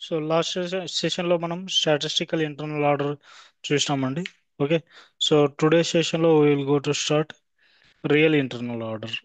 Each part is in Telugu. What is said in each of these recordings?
సో లాస్ట్ సెషన్లో మనం స్టాటిస్టికల్ ఇంటర్నల్ ఆర్డర్ చూసినామండి. ఓకే. సో టుడే సెషన్లో will go to start real internal order.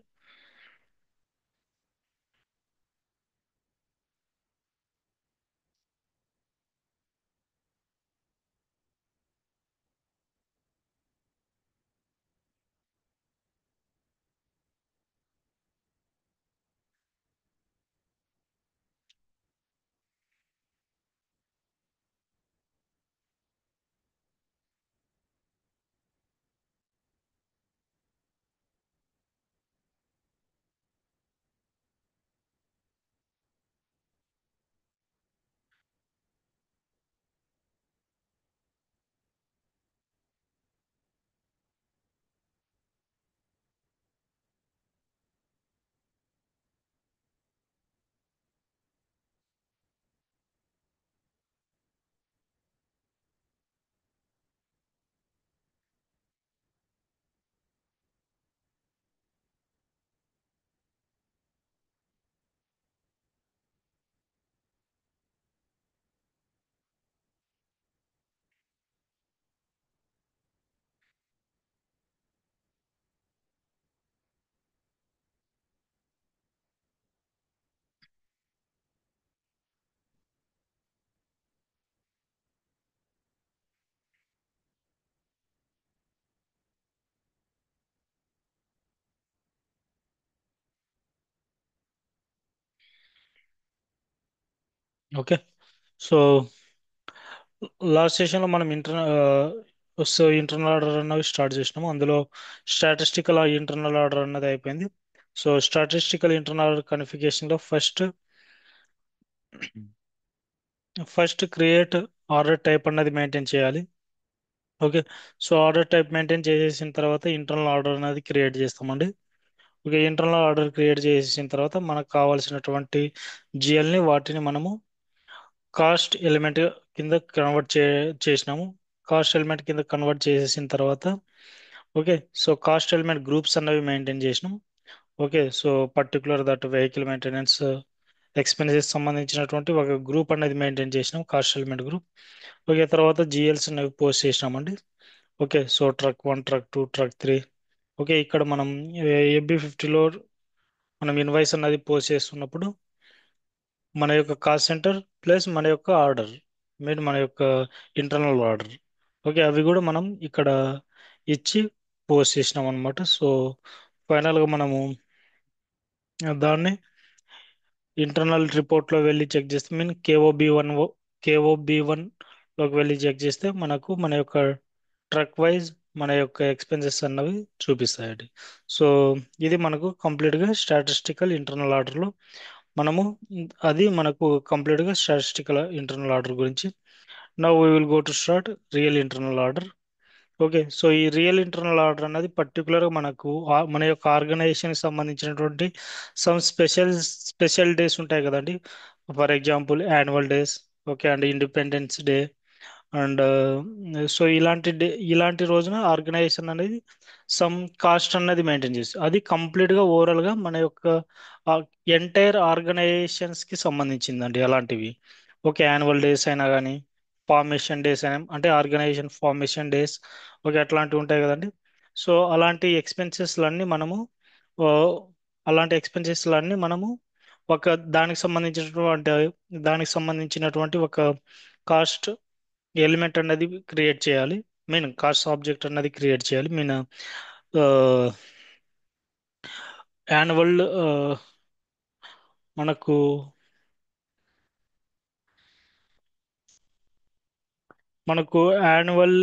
Okay. So last సెషన్లో మనం ఇంటర్నల్ ఆర్డర్ అన్నవి స్టార్ట్ చేసినాము. అందులో స్టాటిస్టికల్ ఇంటర్నల్ ఆర్డర్ అన్నది అయిపోయింది. సో స్టాటిస్టికల్ ఇంటర్నల్ ఆర్డర్ కన్ఫిగరేషన్లో ఫస్ట్ క్రియేట్ ఆర్డర్ టైప్ అన్నది మెయింటైన్ చేయాలి. Okay. So order type maintain చేసేసిన తర్వాత ఇంటర్నల్ ఆర్డర్ అనేది క్రియేట్ చేస్తామండి. ఓకే. ఇంటర్నల్ ఆర్డర్ క్రియేట్ చేసేసిన తర్వాత మనకు కావాల్సినటువంటి జిఎల్ని వాటిని మనము కాస్ట్ ఎలిమెంట్ కింద చేసినాము. కాస్ట్ ఎలిమెంట్ కింద కన్వర్ట్ చేసేసిన తర్వాత okay. So cost element groups అన్నవి మెయింటైన్ చేసినాం. Okay. So particular that vehicle maintenance expenses సంబంధించినటువంటి ఒక గ్రూప్ అనేది మెయింటైన్ చేసినాం, కాస్ట్ ఎలిమెంట్ గ్రూప్. ఓకే. తర్వాత జిఎల్స్ అనేవి పోస్ట్ చేసినామండి. Okay. So truck 1, truck 2, truck 3. Okay. ఇక్కడ మనం FB50లో మనం ఇన్వాయిస్ అన్నది పోస్ట్ చేస్తున్నప్పుడు మన యొక్క కాస్ట్ సెంటర్ ప్లస్ మన యొక్క ఆర్డర్ మన యొక్క ఇంటర్నల్ ఆర్డర్, ఓకే, అవి కూడా మనం ఇక్కడ ఇచ్చి పోస్ట్ చేసినాం అనమాట. సో ఫైనల్గా మనము దాన్ని ఇంటర్నల్ రిపోర్ట్లో వెళ్ళి చెక్ చేస్తే కేఓబి వన్లోకి వెళ్ళి చెక్ చేస్తే మనకు మన యొక్క ట్రక్ వైజ్ మన యొక్క ఎక్స్పెన్సెస్ అన్నవి చూపిస్తాయండి. సో ఇది మనకు కంప్లీట్గా స్టాటిస్టికల్ ఇంటర్నల్ ఆర్డర్లో మనము అది మనకు కంప్లీట్గా స్టాటిస్టికల్ ఇంటర్నల్ ఆర్డర్ గురించి. Now we will go to start real internal order. Okay. So ఈ రియల్ ఇంటర్నల్ ఆర్డర్ అనేది పర్టికులర్గా మనకు మన యొక్క ఆర్గనైజేషన్కి సంబంధించినటువంటి సమ్ స్పెషల్ డేస్ ఉంటాయి కదండి. For example annual days, okay, and independence day and so ఇలాంటి రోజున ఆర్గనైజేషన్ అనేది సమ్ కాస్ట్ అన్నది మెయింటైన్ చేస్తుంది. అది కంప్లీట్గా ఓవరాల్గా మన యొక్క ఎంటైర్ ఆర్గనైజేషన్స్కి సంబంధించిందండి అలాంటివి. ఓకే. యాన్యువల్ డేస్ అయినా కానీ ఫార్మేషన్ డేస్ అయినా అంటే ఆర్గనైజేషన్ ఫార్మేషన్ డేస్, ఓకే, అట్లాంటివి ఉంటాయి కదండి. సో ఎక్స్పెన్సెస్లన్నీ మనము ఆ, అలాంటి ఎక్స్పెన్సెస్లన్నీ మనము ఒక దానికి సంబంధించినటువంటి దానికి సంబంధించినటువంటి ఒక కాస్ట్ ఎలిమెంట్ అన్నది క్రియేట్ చేయాలి. కాస్ట్ ఆబ్జెక్ట్ అన్నది క్రియేట్ చేయాలి. యాన్యువల్ మనకు మనకు యాన్యువల్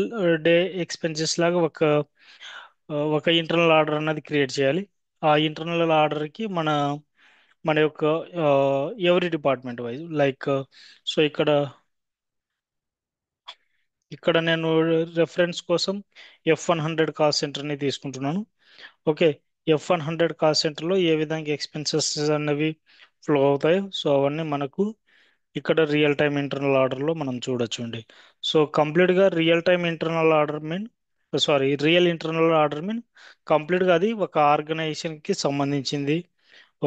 డే ఎక్స్పెన్సెస్ లాగా ఒక ఇంటర్నల్ ఆర్డర్ అన్నది క్రియేట్ చేయాలి. ఆ ఇంటర్నల్ ఆర్డర్కి మన యొక్క ఎవరి డిపార్ట్మెంట్ వైజ్ లైక్ సో ఇక్కడ నేను రెఫరెన్స్ కోసం F100 కాస్ట్ సెంటర్ని తీసుకుంటున్నాను. ఓకే. F100 కాస్ట్ సెంటర్లో ఏ విధంగా ఎక్స్పెన్సెస్ అన్నవి ఫ్లో అవుతాయో సో అవన్నీ మనకు ఇక్కడ రియల్ టైమ్ ఇంటర్నల్ ఆర్డర్లో మనం చూడొచ్చండి. సో కంప్లీట్గా రియల్ ఇంటర్నల్ ఆర్డర్ కంప్లీట్గా అది ఒక ఆర్గనైజేషన్కి సంబంధించింది.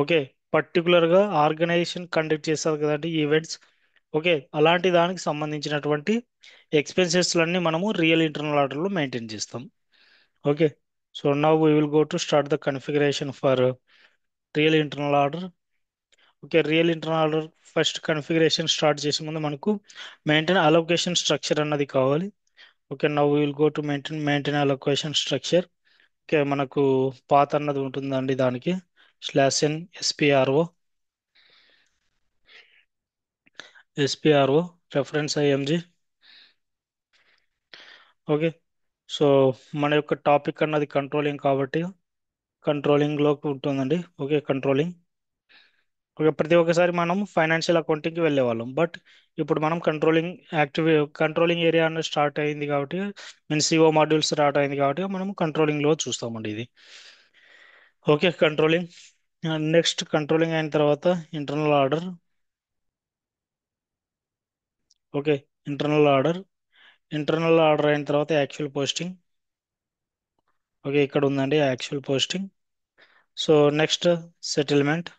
ఓకే. పర్టికులర్గా ఆర్గనైజేషన్ కండక్ట్ చేస్తారు కదండి ఈవెంట్స్. ఓకే, అలాంటి దానికి సంబంధించినటువంటి ఎక్స్పెన్సెస్లన్నీ మనము రియల్ ఇంటర్నల్ ఆర్డర్లో మెయింటైన్ చేస్తాం. Okay, so now we will go to start the configuration for real internal order. Okay, real internal order first configuration start చేసే ముందు మనకు మెయింటైన్ అలొకేషన్ స్ట్రక్చర్ అన్నది కావాలి. Okay, now we will go to maintain allocation structure. Okay, మనకు పాత్ అన్నది ఉంటుందండి దానికి /n SPRO reference IMG. Okay, so మన యొక్క టాపిక్ అన్నది కంట్రోలింగ్ కాబట్టి కంట్రోలింగ్లోకి ఉంటుందండి. Okay, controlling. ఓకే, ప్రతి ఒక్కసారి మనం ఫైనాన్షియల్ అకౌంటింగ్కి వెళ్ళేవాళ్ళం, బట్ ఇప్పుడు మనం కంట్రోలింగ్ ఏరియా అనేది స్టార్ట్ అయింది కాబట్టి మీన్ సిఓ మాడ్యూల్ స్టార్ట్ అయింది కాబట్టి మనం కంట్రోలింగ్లో చూస్తామండి ఇది. Okay, controlling. నెక్స్ట్ కంట్రోలింగ్ అయిన తర్వాత internal order. Okay, internal order internal order అయిన తర్వాత యాక్చువల్ పోస్టింగ్. ఓకే, ఇక్కడ ఉందండి actual posting. So next settlement.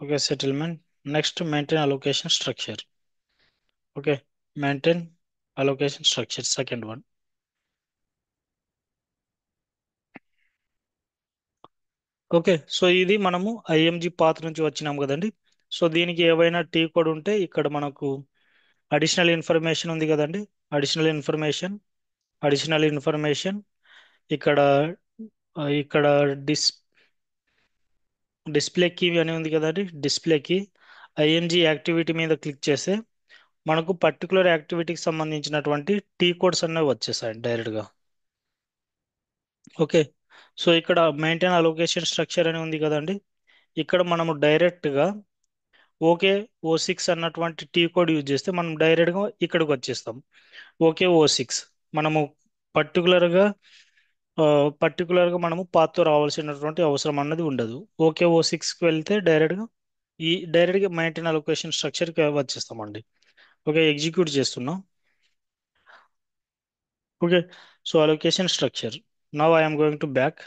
Okay, settlement. Next maintain allocation structure. Okay, maintain allocation structure second one. Okay, so ఇది మనము IMG పాత్ నుంచి వచ్చినాం కదండి. సో దీనికి ఏవైనా టీ కోడ్ ఉంటే ఇక్కడ మనకు అడిషనల్ ఇన్ఫర్మేషన్ ఉంది కదండి. అడిషనల్ ఇన్ఫర్మేషన్ అడిషనల్ ఇన్ఫర్మేషన్ ఇక్కడ ఇక్కడ డిస్ డిస్ప్లే కీ అని ఉంది కదండి. డిస్ప్లే కీ IMG యాక్టివిటీ మీద క్లిక్ చేస్తే మనకు పర్టికులర్ యాక్టివిటీకి సంబంధించినటువంటి టీ కోడ్స్ అనేవి వచ్చేసాయి డైరెక్ట్గా. ఓకే, సో ఇక్కడ మెయింటైన్ అలొకేషన్ స్ట్రక్చర్ అని ఉంది కదండి. ఇక్కడ మనము డైరెక్ట్గా ఓకే O6 అన్నటువంటి టీ కోడ్ యూజ్ చేస్తే మనం డైరెక్ట్గా ఇక్కడికి వచ్చేస్తాం. ఓకే O6 మనము పర్టికులర్గా పర్టికులర్గా మనము పాత్తో రావాల్సినటువంటి అవసరం అన్నది ఉండదు. ఓకే O6కి వెళ్తే డైరెక్ట్గా మెయింటైన్ అలొకేషన్ స్ట్రక్చర్కి వచ్చేస్తామండి. ఓకే, ఎగ్జిక్యూట్ చేస్తున్నాం. Okay, so allocation structure. Now I'm going to back.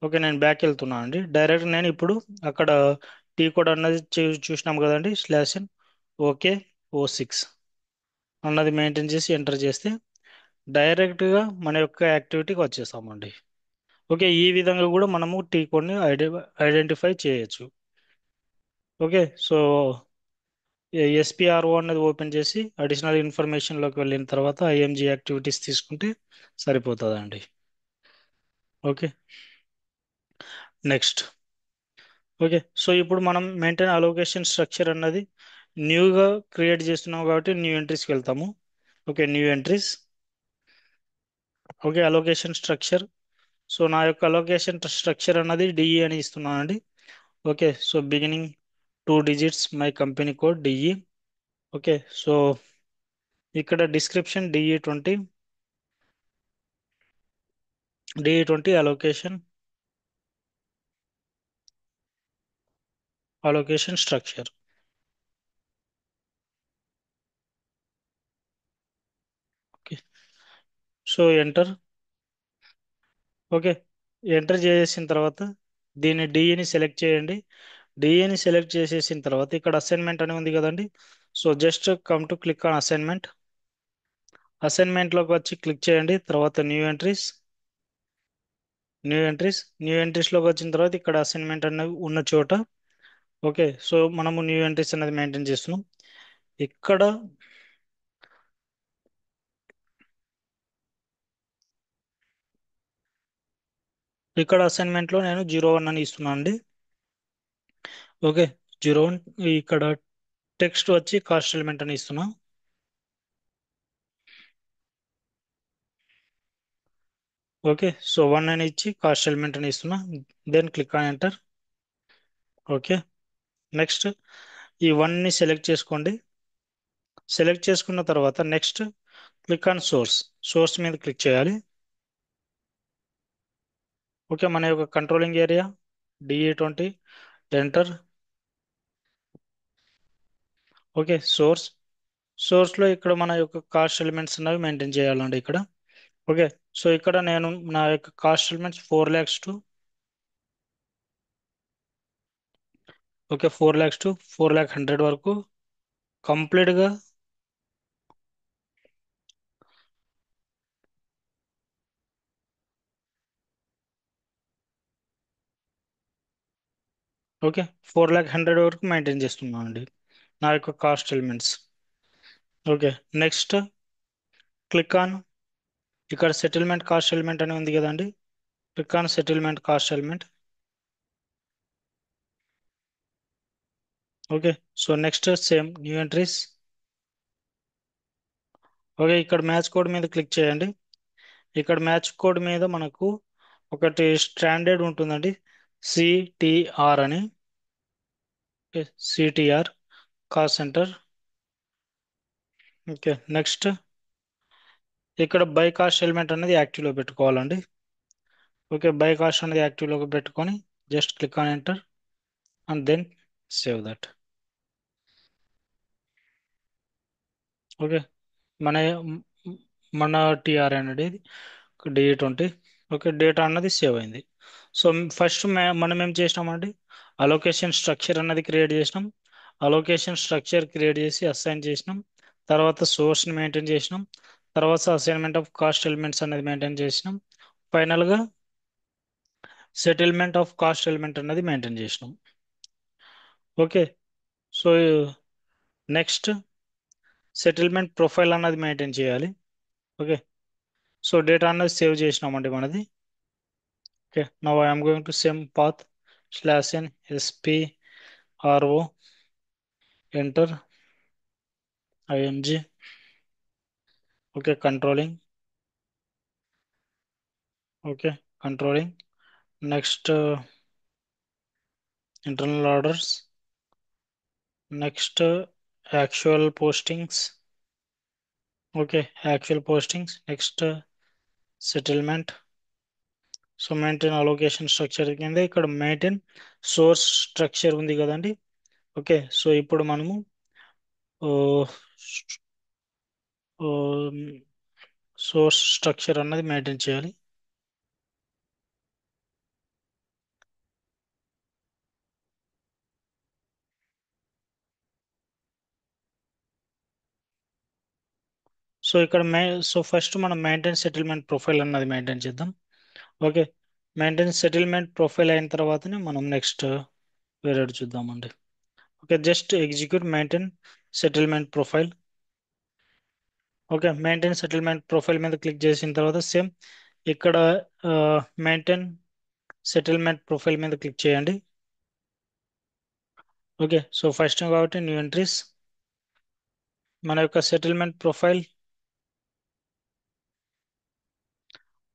Okay, నేను బ్యాక్ వెళ్తున్నా అండి. డైరెక్ట్ నేను ఇప్పుడు అక్కడ టీ కోడ్ అన్నది చూసినాం కదండి. /n OKO6 అన్నది మెయింటైన్ చేసి ఎంటర్ చేస్తే డైరెక్ట్గా మన యొక్క యాక్టివిటీకి వచ్చేస్తామండి. ఓకే, ఈ విధంగా కూడా మనము టీ కోడ్ని ఐడెంటిఫై చేయొచ్చు. ఓకే, సో SPRO అన్నది ఓపెన్ చేసి అడిషనల్ ఇన్ఫర్మేషన్లోకి వెళ్ళిన తర్వాత IMG యాక్టివిటీస్ తీసుకుంటే సరిపోతుందండి. Okay, next. ఓకే, సో ఇప్పుడు మనం మెయింటైన్ అలొకేషన్ స్ట్రక్చర్ అన్నది న్యూగా క్రియేట్ చేస్తున్నాం కాబట్టి న్యూ ఎంట్రీస్కి వెళ్తాము. Okay, new entries. Okay, allocation structure. So నా యొక్క అలొకేషన్ స్ట్రక్చర్ అన్నది DE అని ఇస్తున్నానండి. Okay, so beginning 2 digits my company code DE. Okay, so ఇక్కడ description DE20 allocation structure. Okay, so enter. Okay, enter చేసిన తర్వాత దీన్ని DEని సెలెక్ట్ చేయండి. DEని సెలెక్ట్ చేసేసిన తర్వాత ఇక్కడ అసైన్మెంట్ అని ఉంది కదండి. So just come to click on assignment. అసైన్మెంట్లోకి వచ్చి క్లిక్ చేయండి. తర్వాత న్యూ ఎంట్రీస్లోకి వచ్చిన తర్వాత ఇక్కడ అసైన్మెంట్ అనేది ఉన్న చోట. ఓకే, సో మనము న్యూ ఎంట్రీస్ అనేది మెయింటైన్ చేస్తున్నాం. ఇక్కడ ఇక్కడ అసైన్మెంట్లో నేను 01 అని ఇస్తున్నాను అండి. ఓకే, 01. ఇక్కడ టెక్స్ట్ వచ్చి కాస్ట్ ఎలిమెంట్ అని ఇస్తున్నా. ఓకే, సో 1 అని ఇచ్చి కాస్ట్ ఎలిమెంట్ అని ఇస్తున్నా. Then click on enter. Okay, next ఈ 1ని సెలెక్ట్ చేసుకోండి. సెలెక్ట్ చేసుకున్న తర్వాత నెక్స్ట్ క్లిక్ ఆన్ సోర్స్ మీద క్లిక్ చేయాలి. ఓకే, మన యొక్క controlling area DE20 enter. Okay, సోర్స్లో ఇక్కడ మన యొక్క కాస్ట్ ఎలిమెంట్స్ అనేవి మెయింటైన్ చేయాలండి ఇక్కడ. ఓకే, సో ఇక్కడ నేను నా యొక్క cost elements 4 lakhs to okay, 4 lakhs to 4,100,000 వరకు కంప్లీట్గా. ఓకే, 4,100,000 వరకు మెయింటైన్ చేస్తున్నాం అండి నా యొక్క cost elements. Okay, next click on, ఇక్కడ సెటిల్మెంట్ కాస్ట్ ఎలిమెంట్ అని ఉంది కదండి. Click on settlement cost element. Okay, so next same new entries. Okay, ఇక్కడ మ్యాచ్ కోడ్ మీద క్లిక్ చేయండి. ఇక్కడ మ్యాచ్ కోడ్ మీద మనకు ఒకటి స్టాండర్డ్ ఉంటుందండి, సిటిఆర్ అని. CTR cost centre. Okay, next ఇక్కడ బై కాస్ట్ ఎలిమెంట్ అనేది యాక్టివ్లో పెట్టుకోవాలండి. ఓకే, బై కాస్ట్ అనేది యాక్టివ్లో పెట్టుకొని just click on enter and then save that. Okay, మన మన టిఆర్ అనేది D20. ఓకే, డేటా అన్నది సేవ్ అయింది. సో ఫస్ట్ మనం ఏం చేసినామండి, అలొకేషన్ స్ట్రక్చర్ అన్నది క్రియేట్ చేసినాం. అలొకేషన్ స్ట్రక్చర్ క్రియేట్ చేసి అసైన్ చేసినాం. తర్వాత సోర్స్ని మెయింటైన్ చేసినాం. తర్వాత అసైన్మెంట్ ఆఫ్ కాస్ట్ ఎలిమెంట్స్ అనేది మెయింటైన్ చేసినాం. ఫైనల్గా సెటిల్మెంట్ ఆఫ్ కాస్ట్ ఎలిమెంట్ అనేది మెయింటైన్ చేసినాం. Okay, so next settlement profile అన్నది మెయింటైన్ చేయాలి. ఓకే, సో డేటా అన్నది సేవ్ చేసినామండి మనది. Okay, now I'm going to same path /n spro enter img. Okay, controlling. Okay, controlling. Next internal orders. Next actual postings. Okay, actual postings. Next settlement. So maintain allocation structure కింద ఇక్కడ మెయింటైన్ సోర్స్ స్ట్రక్చర్ ఉంది కదండి. ఓకే, సో ఇప్పుడు మనము సోర్స్ స్ట్రక్చర్ అన్నది మెయింటైన్ చేయాలి. సో ఇక్కడ సో ఫస్ట్ మనం మెయింటైన్ సెటిల్మెంట్ ప్రొఫైల్ అన్నది మెయింటైన్ చేద్దాం. ఓకే, మెయింటైన్ సెటిల్మెంట్ ప్రొఫైల్ అయిన తర్వాతనే మనం నెక్స్ట్ వేరేది చూద్దామండి. Okay, just execute maintain settlement profile. Okay, maintain settlement profile మీద క్లిక్ చేసిన తర్వాత సేమ్ ఇక్కడ మెయింటైన్ సెటిల్మెంట్ ప్రొఫైల్ మీద క్లిక్ చేయండి. ఓకే, సో ఫస్ట్ కాబట్టి న్యూ ఎంట్రీస్, మన యొక్క సెటిల్మెంట్ ప్రొఫైల్.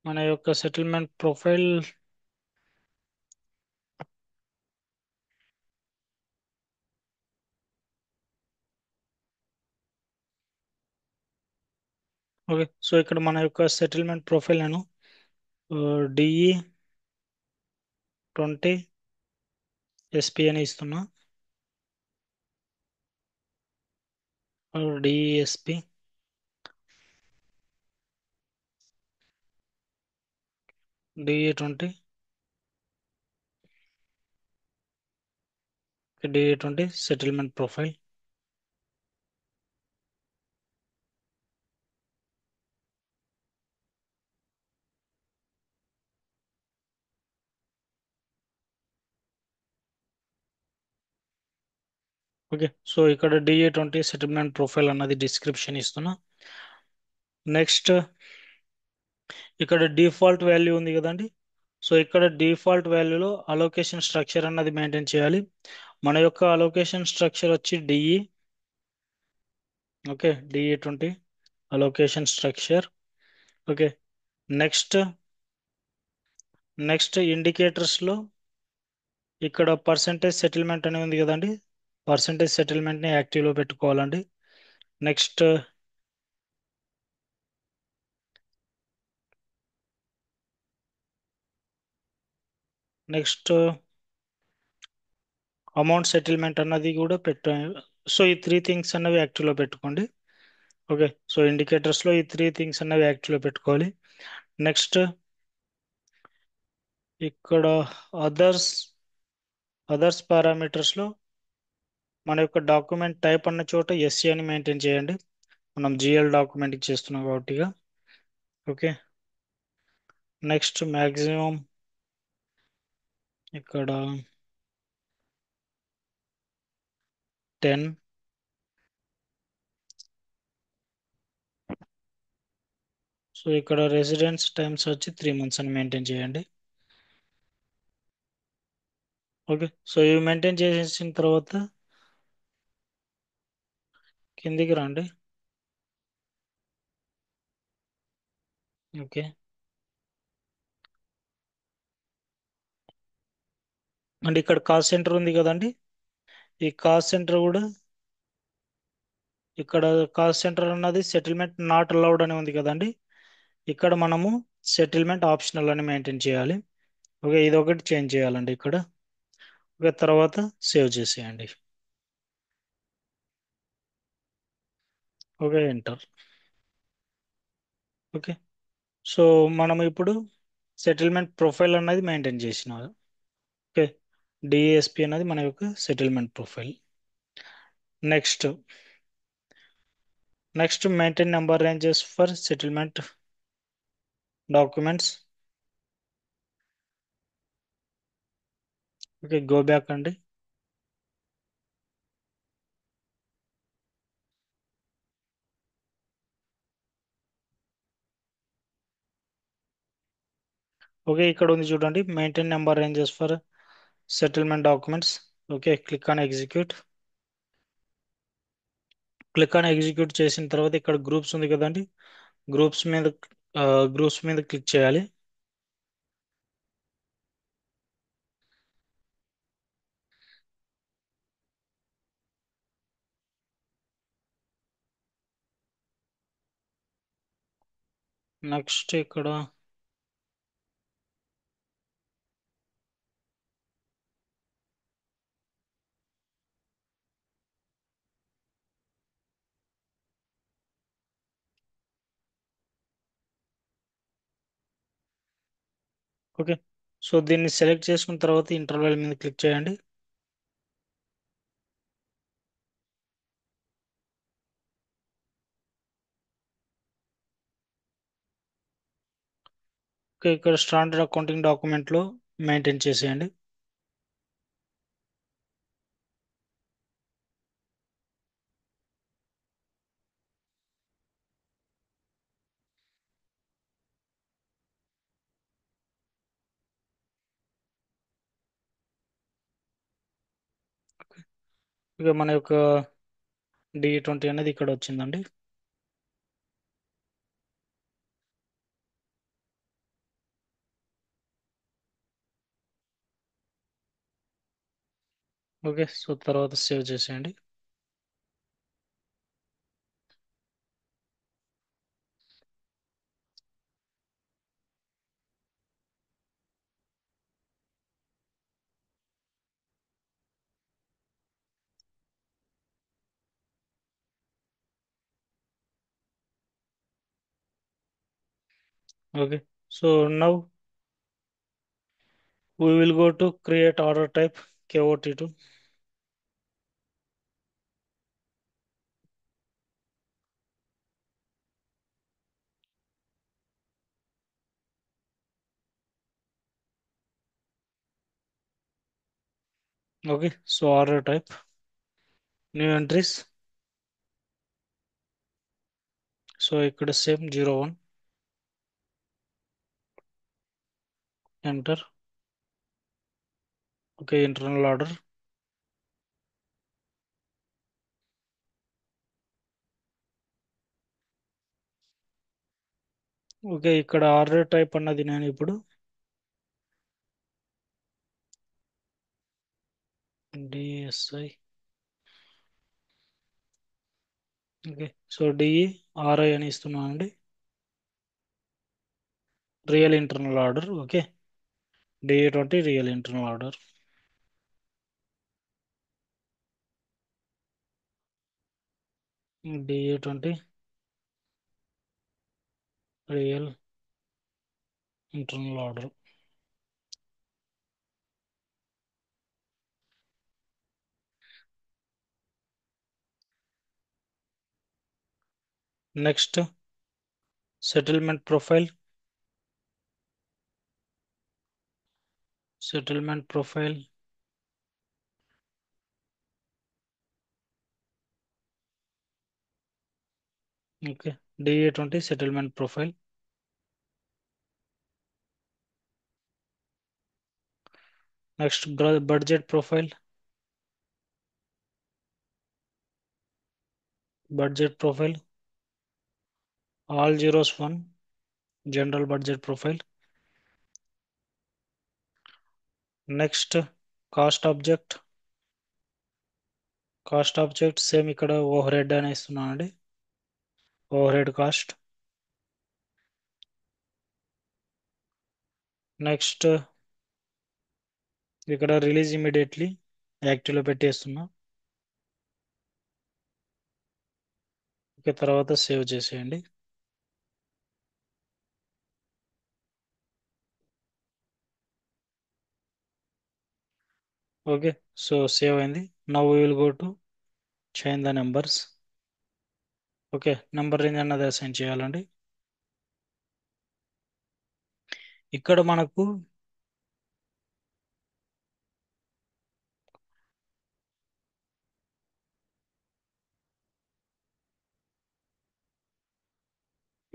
మన యొక్క సెటిల్మెంట్ ప్రొఫైల్. ఓకే, సో ఇక్కడ మన యొక్క సెటిల్మెంట్ ప్రొఫైల్ నేను DE20 SP అని ఇస్తున్నా. DESP. DE20. DE20 settlement profile. Okay, so ఇక్కడ DE20 సెటిల్మెంట్ ప్రొఫైల్ అన్నది డిస్క్రిప్షన్ ఇస్తున్నా. నెక్స్ట్ ఇక్కడ డిఫాల్ట్ వాల్యూ ఉంది కదండి. సో ఇక్కడ డిఫాల్ట్ వాల్యూలో అలొకేషన్ స్ట్రక్చర్ అన్నది మెయింటైన్ చేయాలి. మన యొక్క అలొకేషన్ స్ట్రక్చర్ వచ్చి DE. Okay, DE20 allocation structure. Okay, next ఇండికేటర్స్లో ఇక్కడ పర్సంటేజ్ సెటిల్మెంట్ అని ఉంది కదండి. పర్సంటేజ్ సెటిల్మెంట్ని యాక్టివ్లో పెట్టుకోవాలండి. నెక్స్ట్ నెక్స్ట్ అమౌంట్ సెటిల్మెంట్ అన్నది కూడా సో ఈ 3 థింగ్స్ అన్నవి యాక్టివ్లో పెట్టుకోండి. ఓకే, సో ఇండికేటర్స్లో ఈ 3 థింగ్స్ అన్నవి యాక్టివ్లో పెట్టుకోవాలి. నెక్స్ట్ ఇక్కడ అదర్స్ పారామీటర్స్లో మన యొక్క డాక్యుమెంట్ టైప్ అన్న చోట ఎస్సి అని మెయింటైన్ చేయండి. మనం జిఎల్ డాక్యుమెంట్కి చేస్తున్నాం కాబట్టి ఇక. ఓకే. నెక్స్ట్ మ్యాక్సిమం ఇక్కడ 10. సో ఇక్కడ రెసిడెన్స్ టైమ్స్ వచ్చి 3 మంత్స్ అని మెయింటైన్ చేయండి. ఓకే. సో ఇవి మెయింటైన్ చేసిన తర్వాత కిందికి రండి. ఓకే. అండ్ ఇక్కడ కాస్ట్ సెంటర్ ఉంది కదండి. ఈ కాస్ట్ సెంటర్ కూడా ఇక్కడ కాస్ట్ సెంటర్ అన్నది సెటిల్మెంట్ నాట్ అలౌడ్ అని ఉంది కదండి. ఇక్కడ మనము సెటిల్మెంట్ ఆప్షనల్ అని మెయింటైన్ చేయాలి. ఓకే, ఇది ఒకటి చేంజ్ చేయాలండి ఇక్కడ. ఓకే, తర్వాత సేవ్ చేసేయండి. Okay, enter. ఓకే. సో మనం ఇప్పుడు సెటిల్మెంట్ ప్రొఫైల్ అనేది మెయింటైన్ చేసినాం. ఓకే. డిఎస్పి అనేది మన యొక్క settlement profile. Next maintain number ranges for settlement documents. Okay, go back అండి. ఓకే, ఇక్కడ ఉంది చూడండి, maintain number ranges for settlement documents. Okay, click on execute. Click on execute చేసిన తర్వాత ఇక్కడ గ్రూప్స్ ఉంది కదండి. గ్రూప్స్ మీద గ్రూప్స్ మీద క్లిక్ చేయాలి. నెక్స్ట్ ఇక్కడ ఓకే. సో దీన్ని సెలెక్ట్ చేసుకున్న తర్వాత ఇంటర్వెల్ మీద క్లిక్ చేయండి. ఓకే, ఇక్కడ స్టాండర్డ్ అకౌంటింగ్ డాక్యుమెంట్లో మెయింటైన్ చేసేయండి. ఇక మన యొక్క D20 అనేది ఇక్కడ వచ్చిందండి. ఓకే, సో తర్వాత సేవ్ చేసేయండి. Okay. So now we will go to create order type KOT2. Okay, so order type new entries. So ఇక్కడ same 01 enter. Okay, internal order. Okay, ఇక్కడ ఆర్డర్ టైప్ అన్నది నేను ఇప్పుడు డిఎస్ఐ. ఓకే, సో డిఈఆర్ఐ అని ఇస్తున్నాను అండి. Real internal order. ఓకే, డిఏ20 రియల్ ఇంటర్నల్ ఆర్డర్. డిఏ20 real internal order. Next, settlement profile. Settlement profile. Okay. DA20 settlement profile. Next, budget profile. Budget profile. All zeros one. General budget profile. Next, cost object. Cost object same ఇక్కడ ఓవర్ హెడ్ అని ఇస్తున్నానండి. Overhead cost. నెక్స్ట్ ఇక్కడ రిలీజ్ ఇమీడియట్లీ యాక్టివ్లో పెట్టేస్తున్నా. ఓకే, తర్వాత సేవ్ చేసేయండి. ఓకే, సో సేవ్ అయింది. Now we will go to change the numbers. Okay, number range అన్నది అసైన్ చేయాలండి. ఇక్కడ మనకు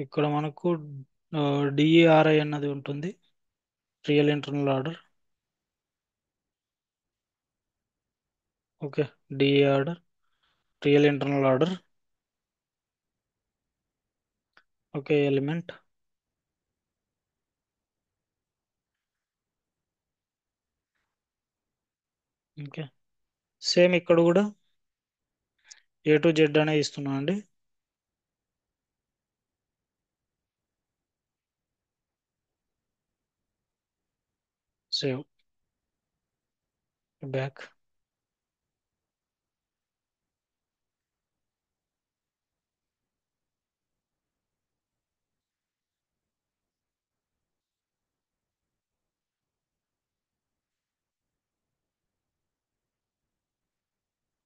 ఇక్కడ మనకు డిఈఆర్ఐ అన్నది ఉంటుంది, real internal order. Okay, DE order, real internal order. Okay, element. Okay, same ఇక్కడ కూడా A to Z అనే ఇస్తున్నాను అండి. Save, back.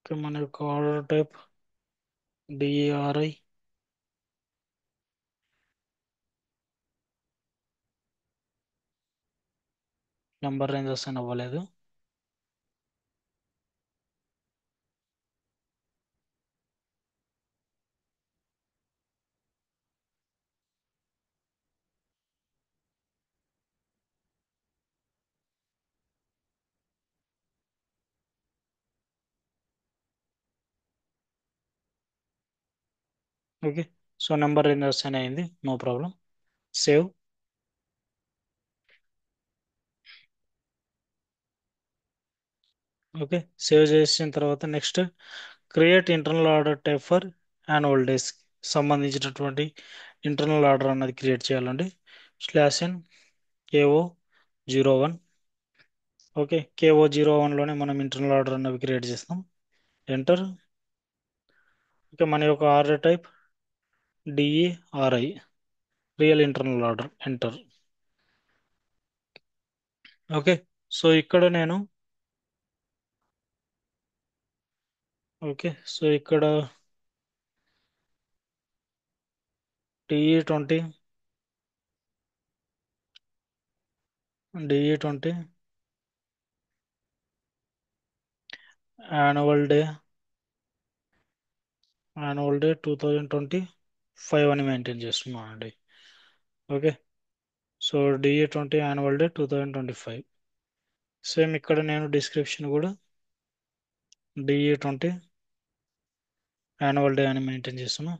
ఓకే, మన యొక్క order type DRI. Number range assign అవ్వలేదు. Okay, so number range assign అయింది, no problem. Save. Okay, save చేసిన తర్వాత next create internal order type for annual days సంబంధించినటువంటి ఇంటర్నల్ ఆర్డర్ అన్నది క్రియేట్ చేయాలండి. /n KO01. ఓకే, KO01లోనే మనం ఇంటర్నల్ ఆర్డర్ అన్నవి క్రియేట్ చేస్తాం. ఎంటర్. ఓకే, మన యొక్క order type డిఈఆర్ఐ, real internal order. Enter. Okay, so ఇక్కడ నేను ఓకే, సో ఇక్కడ డిఈ20 డిఈ20 యాన్యువల్ డే, యాన్యువల్ డే 2025 అని మెయింటైన్ చేస్తున్నాను అండి. ఓకే, సో డిఈ20 యాన్యువల్ డే 2025. సేమ్ ఇక్కడ నేను డిస్క్రిప్షన్ కూడా డిఈ20 యాన్యువల్ డే అని మెయింటైన్ చేస్తున్నా.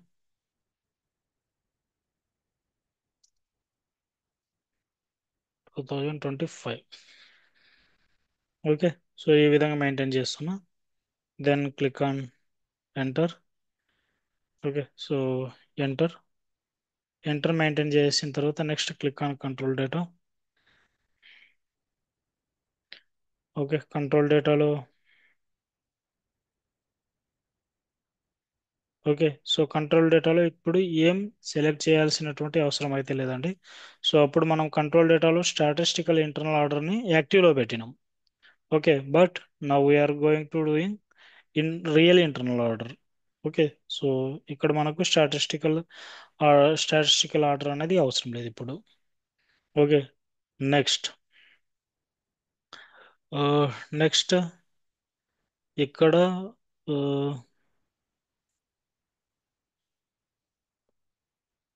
2025. ఓకే, సో ఈ విధంగా మెయింటైన్ చేస్తున్నా. Then click on enter. Okay, so enter. Enter maintain చేసిన తర్వాత next click on control data. Okay, control డేటాలో ఓకే, సో కంట్రోల్ డేటాలో ఇప్పుడు ఏం సెలెక్ట్ చేయాల్సినటువంటి అవసరం అయితే లేదండి. సో అప్పుడు మనం కంట్రోల్ డేటాలో స్టాటిస్టికల్ ఇంటర్నల్ ఆర్డర్ని యాక్టివ్లో పెట్టినాం. Okay, but now we're going to doing in real internal order. Okay. So ఇక్కడ మనకు స్టాటిస్టికల్ ఆర్డర్ అనేది అవసరం లేదు ఇప్పుడు. ఓకే. నెక్స్ట్ నెక్స్ట్ ఇక్కడ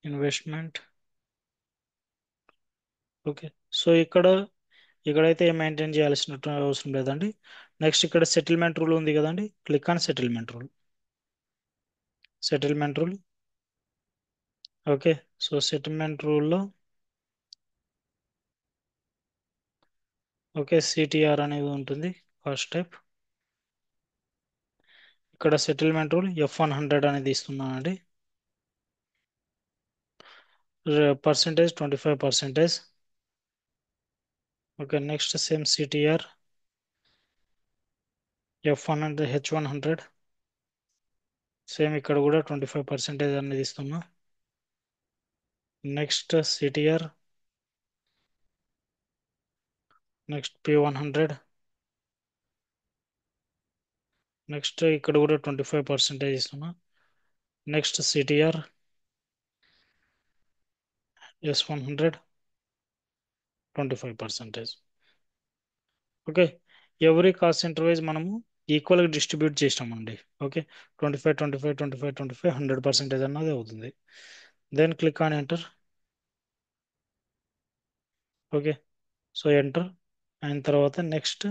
ఇన్వెస్ట్మెంట్. ఓకే. సో ఇక్కడైతే ఏం మెయింటైన్ చేయాల్సిన అవసరం లేదండి. నెక్స్ట్ ఇక్కడ సెటిల్మెంట్ రూల్ ఉంది కదండి, click on settlement rule. Settlement rule. Okay. So settlement రూల్లో ఓకే సిటిఆర్ అనేది ఉంటుంది ఫస్ట్ టైప్. ఇక్కడ సెటిల్మెంట్ రూల్ F100 అనేది ఇస్తున్నానండి. Percentage 25%. Okay. Next same CTR H100. Same ఇక్కడ కూడా 25% అనేది ఇస్తున్నా. Next CTR, next P100. Next ఇక్కడ కూడా 25% ఇస్తున్నా. Next CTR S100 25%. Okay. Every cost centre wise మనము ఈక్వల్గా డిస్ట్రిబ్యూట్ చేసినామండి. ఓకే. 25 25 25 25 100% అన్నది అవుతుంది. Then click on enter. Okay. So enter అయిన తర్వాత నెక్స్ట్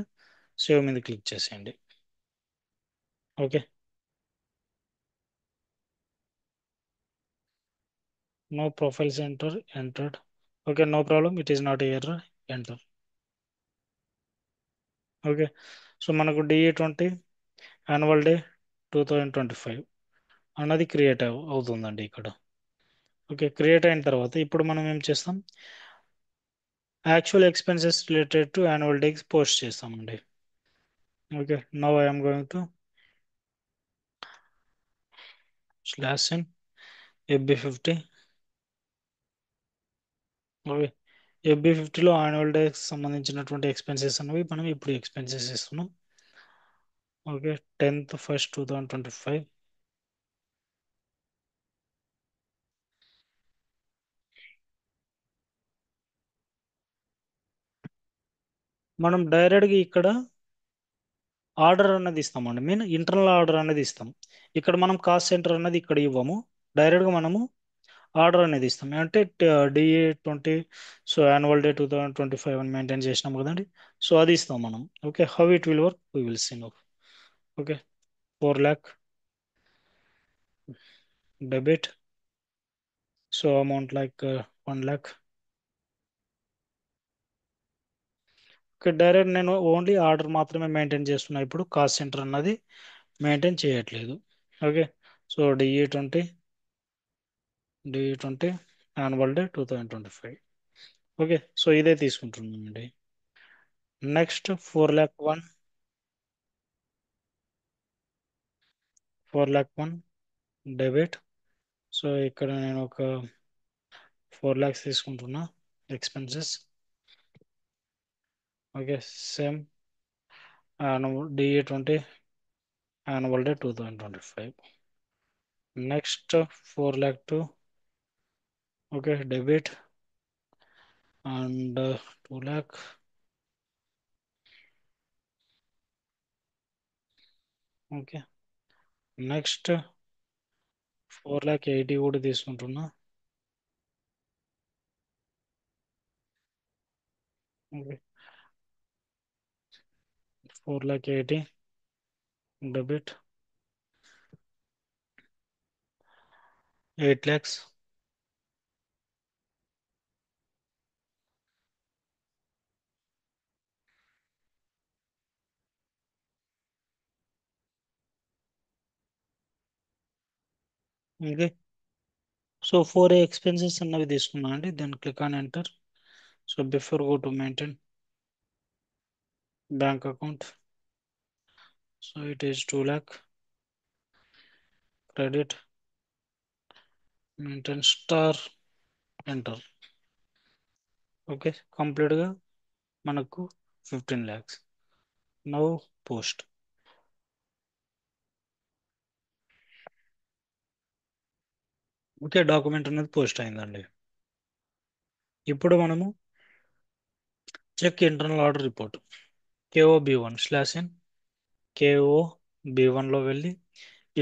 సేవ్ మీద క్లిక్ చేసేయండి. Okay. No profile centre entered. Okay. No problem, it is not error. Enter. Okay. So మనకు DE20 యాన్యువల్ డే 2025 అన్నది క్రియేట్ అవుతుందండి ఇక్కడ. ఓకే. క్రియేట్ అయిన తర్వాత ఇప్పుడు మనం ఏం చేస్తాం, actual expenses related to annual డేకి పోస్ట్ చేస్తామండి. Okay. Now I'm going to slash in FB50. Okay. FB50లో యాన్యువల్ డేకి సంబంధించినటువంటి ఎక్స్పెన్సెస్ అనేవి మనం ఇప్పుడు ఎక్స్పెన్సెస్ ఇస్తున్నాం. ఓకే. 10th 1st 2025. మనం డైరెక్ట్గా ఇక్కడ ఆర్డర్ అన్నది ఇస్తామండి, ఇంటర్నల్ ఆర్డర్ అనేది ఇస్తాం. ఇక్కడ మనం కాస్ట్ సెంటర్ అన్నది ఇక్కడ ఇవ్వము. డైరెక్ట్గా మనము ఆర్డర్ అనేది ఇస్తాం అంటే DE20. సో యాన్యువల్ డే 2025 అని మెయింటైన్ చేసినాం కదండి. సో అది ఇస్తాం మనం. Okay. How it will work we will see now. Okay. 4 lakh debit. So amount like 1 lakh. Okay. Direct నేను ఓన్లీ ఆర్డర్ మాత్రమే మెయింటైన్ చేస్తున్నా, ఇప్పుడు కాస్ట్ సెంటర్ అన్నది మెయింటైన్ చేయట్లేదు. ఓకే. సో డిఈ20 యాన్యువల్ డే 2025. ఓకే. సో ఇదే తీసుకుంటున్నామండి. Next 4 lakh 1. 4 lakh 1 debit. So ఇక్కడ నేను ఒక 4 lakhs తీసుకుంటున్నా expenses. Okay. Same DE20 annual day 2025. Next 4 lakh 2. Okay. Debit and 2 lakh. Okay. Next 4 lakh 80 కూడా తీసుకుంటున్నా. Okay. 4 lakh 80 debit. 8 lakhs. Okay. So 4 expenses అన్నవి తీసుకున్నా అండి. Then click on enter. So before go to maintain bank account. So it is 2 lakh credit maintain star enter. Okay. కంప్లీట్గా మనకు 15 lakhs. Now post. Okay, document అనేది పోస్ట్ అయిందండి. ఇప్పుడు మనము check internal order report KOB1/N KOB1లో వెళ్ళి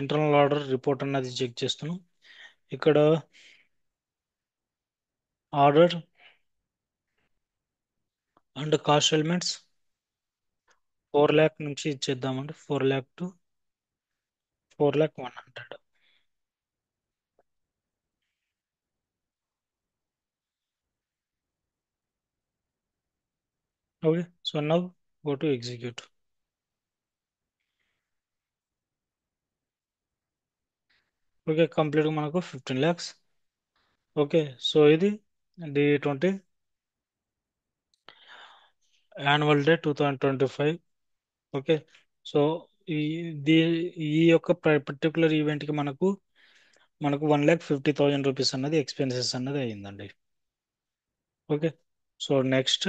ఇంటర్నల్ ఆర్డర్ రిపోర్ట్ అన్నది చెక్ చేస్తున్నాం. ఇక్కడ order and cost elements 4 lakh నుంచి ఇచ్చేద్దామండి. 4 lakh to 4,100,000. Okay, so now go to execute. Okay, కంప్లీట్గా మనకు 15 lakhs. ఓకే, సో ఇది D20 annual day 2025. Okay, so ఈ దీ ఈ యొక్క పర్టికులర్ ఈవెంట్కి మనకు మనకు 1,50,000 రూపీస్ అన్నది ఎక్స్పెన్సెస్ అన్నది అయ్యిందండి. Okay, so next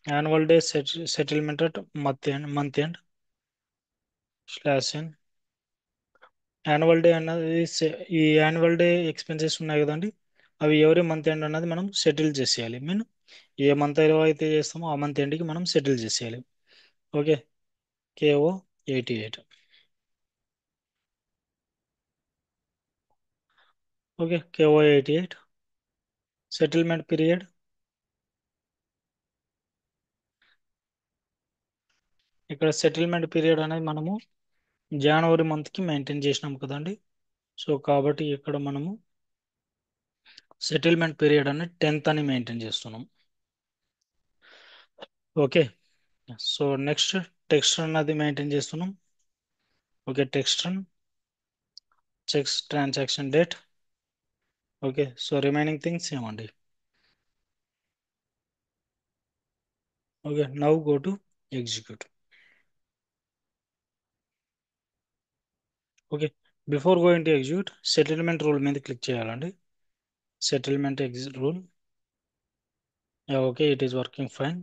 annual day settlement at month end/n. Annual day అన్నది ఈ యాన్యువల్ డే ఎక్స్పెన్సెస్ ఉన్నాయి కదండి, అవి ఎవరి మంత్ ఎండ్ అన్నది మనం సెటిల్ చేసేయాలి. ఏ మంత్ అయితే చేస్తామో ఆ మంత్ ఎండ్కి మనం సెటిల్ చేసేయాలి. Okay, KO88. Okay, KO88 settlement period. ఇక్కడ సెటిల్మెంట్ పీరియడ్ అనేది మనము జనవరి మంత్కి మెయింటైన్ చేసినాం కదండి. సో కాబట్టి ఇక్కడ మనము సెటిల్మెంట్ పీరియడ్ అనేది 10th అని మెయింటైన్ చేస్తున్నాం. ఓకే, సో నెక్స్ట్ టెక్స్ట్ అన్నది మెయింటైన్ చేస్తున్నాం. Okay, text checks transaction date. Okay, so remaining things ఏమండి. Okay, now go to execute. Okay, before going to execute settlement rule మీద క్లిక్ చేయాలండి. Settlement exit rule. Okay, it is working fine.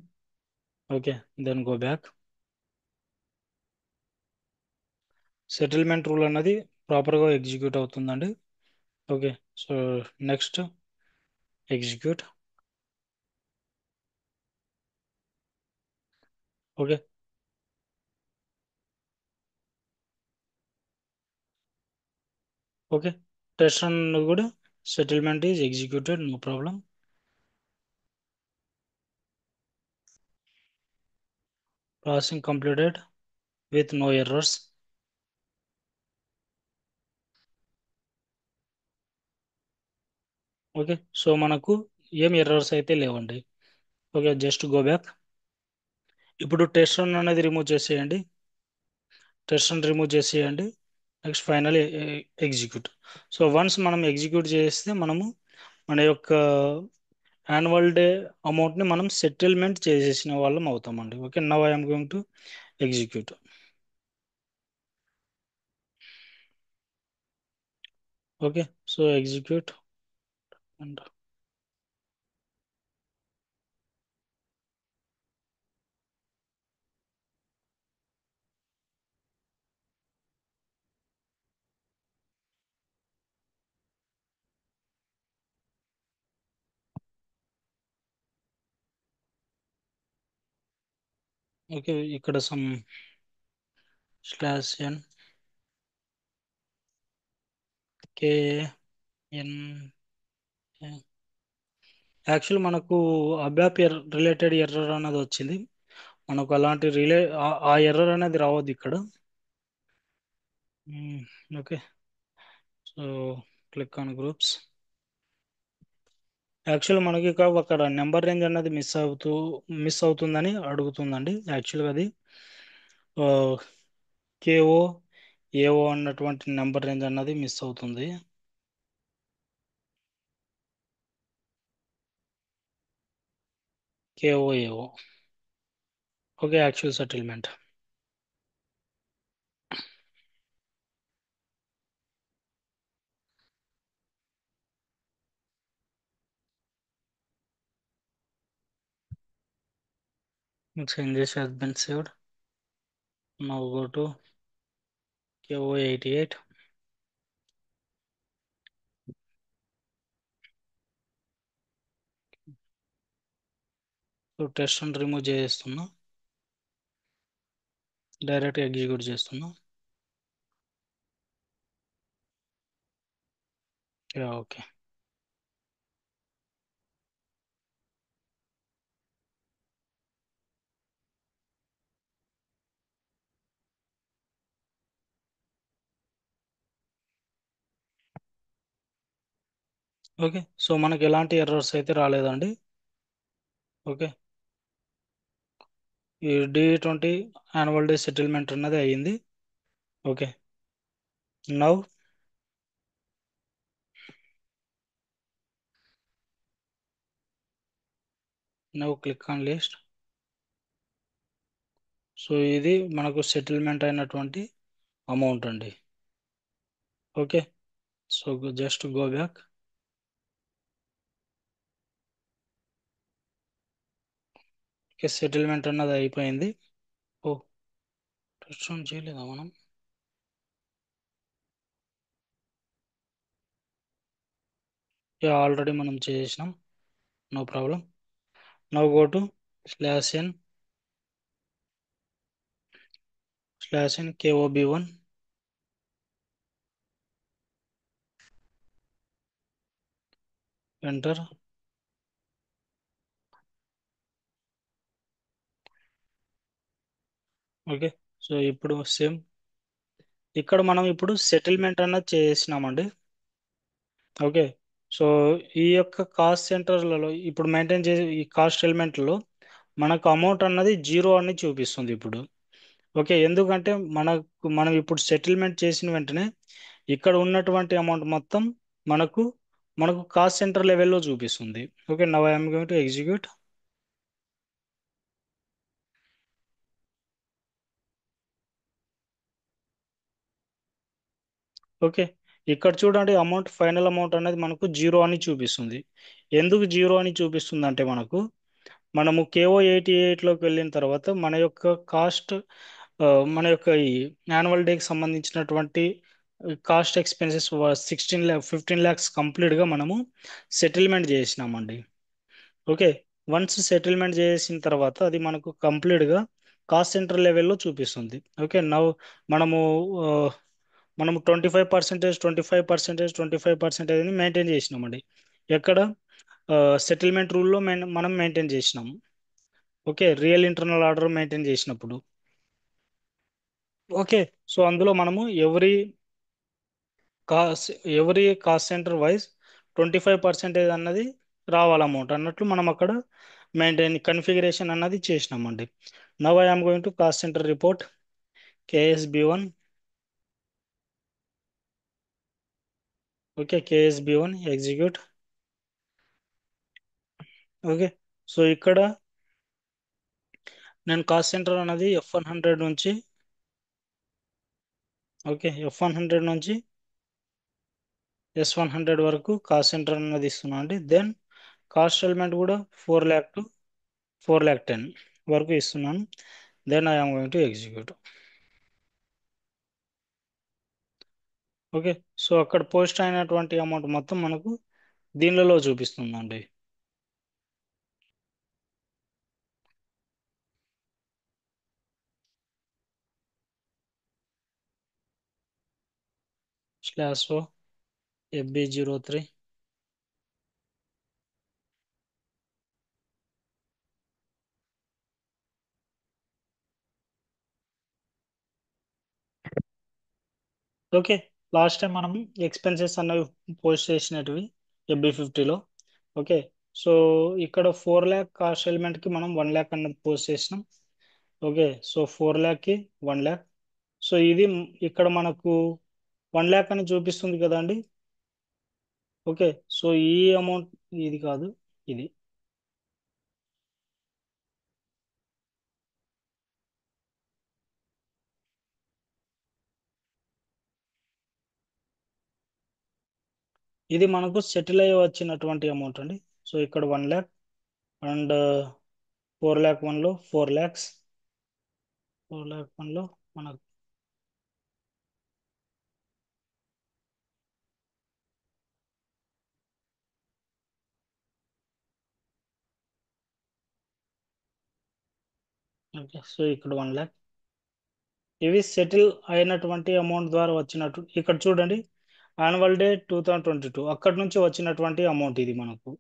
Okay, then go back. Settlement rule అన్నది ప్రాపర్గా ఎగ్జిక్యూట్ అవుతుందండి. Okay, so next execute. Okay, okay, test run కూడా settlement is executed, no problem. Processing completed with no errors. Okay, so మనకు ఏం ఎర్రర్స్ అయితే లేవండి. Okay, just go back. ఇప్పుడు టెస్ట్ రన్ అనేది రిమూవ్ చేసేయండి. టెస్ట్ రన్ రిమూవ్ చేసేయండి. Next final execute. So once మనం ఎగ్జిక్యూట్ చేస్తే మనము మన యొక్క యాన్యువల్ డే అమౌంట్ని మనం సెటిల్మెంట్ చేసేసిన వాళ్ళం అవుతామండి. Okay, now I'm going to execute. Okay, so execute and okay, ఇక్కడ సమ్ /n KN. యాక్చువల్ మనకు అబ్యాప్ రిలేటెడ్ ఎర్రర్ అనేది వచ్చింది. మనకు అలాంటి ఆ ఎర్రర్ అనేది రావద్దు ఇక్కడ. Okay, so click on groups. Actual మనకి అక్కడ నెంబర్ రేంజ్ అన్నది మిస్ అవుతుందని అడుగుతుందండి. యాక్చువల్గా అది KO ఏఓ అన్నటువంటి నెంబర్ రేంజ్ అన్నది మిస్ అవుతుంది. KOAO. Okay, actual settlement. Changes has been saved. Now go to KO88. So test అని రిమూవ్ చేస్తున్నా, డైరెక్ట్ ఎగ్జిక్యూట్ చేస్తున్నా. Yeah okay. ఓకే, సో మనకి ఎలాంటి ఎర్రర్స్ అయితే రాలేదండి. ఓకే, ఈ D20 యాన్యువల్ డే సెటిల్మెంట్ అన్నది అయ్యింది. Okay, now now click on list. So ఇది మనకు సెటిల్మెంట్ అయినటువంటి అమౌంట్ అండి. Okay, so just go back. Okay, settlement అన్నది అయిపోయింది. ఓ, టెస్ట్ రన్ చేయలేదా మనం? యా ఆల్రెడీ మనం చేసినాం, no problem. Now go to /n KOB1, enter. Okay, so ఇప్పుడు సేమ్ ఇక్కడ మనం ఇప్పుడు సెటిల్మెంట్ అన్నది చేసినామండి. ఓకే, సో ఈ యొక్క కాస్ట్ సెంటర్లలో ఇప్పుడు మెయింటైన్ చేసే ఈ కాస్ట్ ఎలిమెంట్లో మనకు అమౌంట్ అన్నది జీరో అని చూపిస్తుంది ఇప్పుడు. ఓకే, ఎందుకంటే మనం ఇప్పుడు సెటిల్మెంట్ చేసిన వెంటనే ఇక్కడ ఉన్నటువంటి అమౌంట్ మొత్తం మనకు మనకు కాస్ట్ సెంటర్ లెవెల్లో చూపిస్తుంది. Okay, now I'm going to execute. Okay, ఇక్కడ చూడండి అమౌంట్ ఫైనల్ అమౌంట్ అనేది మనకు జీరో అని చూపిస్తుంది. ఎందుకు జీరో అని చూపిస్తుంది అంటే మనము KO88లోకి వెళ్ళిన తర్వాత మన యొక్క కాస్ట్, మన యొక్క ఈ యాన్యువల్ డేకి సంబంధించినటువంటి కాస్ట్ ఎక్స్పెన్సెస్ 15 lakhs కంప్లీట్గా మనము సెటిల్మెంట్ చేసినామండి. ఓకే, వన్స్ సెటిల్మెంట్ చేసిన తర్వాత అది మనకు కంప్లీట్గా కాస్ట్ సెంటర్ లెవెల్లో చూపిస్తుంది. ఓకే, నవ్వు మనము ఆ, మనము 25% అని మెయింటైన్ చేసినామండి. ఎక్కడ సెటిల్మెంట్ రూల్లో మనం మెయింటైన్ చేసినాము. Okay, real internal order maintain చేసినప్పుడు. ఓకే, సో అందులో మనము cos every cost centre wise 25% అన్నది రావాలి అమౌంట్ అన్నట్లు మనం అక్కడ మెయింటైన్ కన్ఫిగరేషన్ అన్నది చేసినామండి. Now I'm going to cost center report KSB1. Okay, KSB1 execute. Okay, so ఇక్కడ నేను కాస్ట్ సెంటర్ అనేది F100 నుంచి, ఓకే F100 నుంచి S100 వరకు కాస్ట్ సెంటర్ అనేది ఇస్తున్నాను అండి. దెన్ కాస్ట్ ఎలిమెంట్ కూడా 4 lakh టు 4 lakh 10 వరకు ఇస్తున్నాను. Then I'm going to execute. Okay, so అక్కడ పోస్ట్ అయినటువంటి అమౌంట్ మొత్తం మనకు దీనిలో చూపిస్తుందండి. /o FB03. Okay, last time మనం ఎక్స్పెన్సెస్ అన్నవి పోస్ట్ చేసినటివి FB50లో. ఓకే, సో ఇక్కడ 4 lakh కాస్ట్ ఎలిమెంట్కి మనం 1 lakh అన్నది పోస్ట్ చేసినాం. ఓకే, సో 4 lakh కి 1 lakh. సో ఇది ఇక్కడ మనకు 1 lakh అని చూపిస్తుంది కదండి. ఓకే, సో ఈ అమౌంట్ ఇది కాదు, ఇది ఇది మనకు సెటిల్ అయ్యి వచ్చినటువంటి అమౌంట్ అండి. సో ఇక్కడ 1 lakh and 4 lakh 1లో 4 lakhs, 4 lakh 1లో మనకు. ఓకే, సో ఇక్కడ 1 lakh. ఇవి సెటిల్ అయినటువంటి అమౌంట్ ద్వారా వచ్చినట్టు ఇక్కడ చూడండి. యాన్యువల్ డే 2022 అక్కడి నుంచి వచ్చినటువంటి అమౌంట్ ఇది మనకు.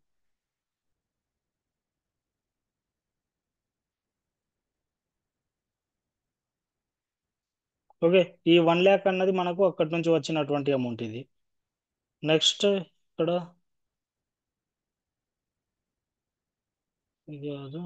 ఓకే, ఈ 1 lakh అన్నది మనకు అక్కడి నుంచి వచ్చినటువంటి అమౌంట్ ఇది. నెక్స్ట్ ఇక్కడ ఇది కాదు.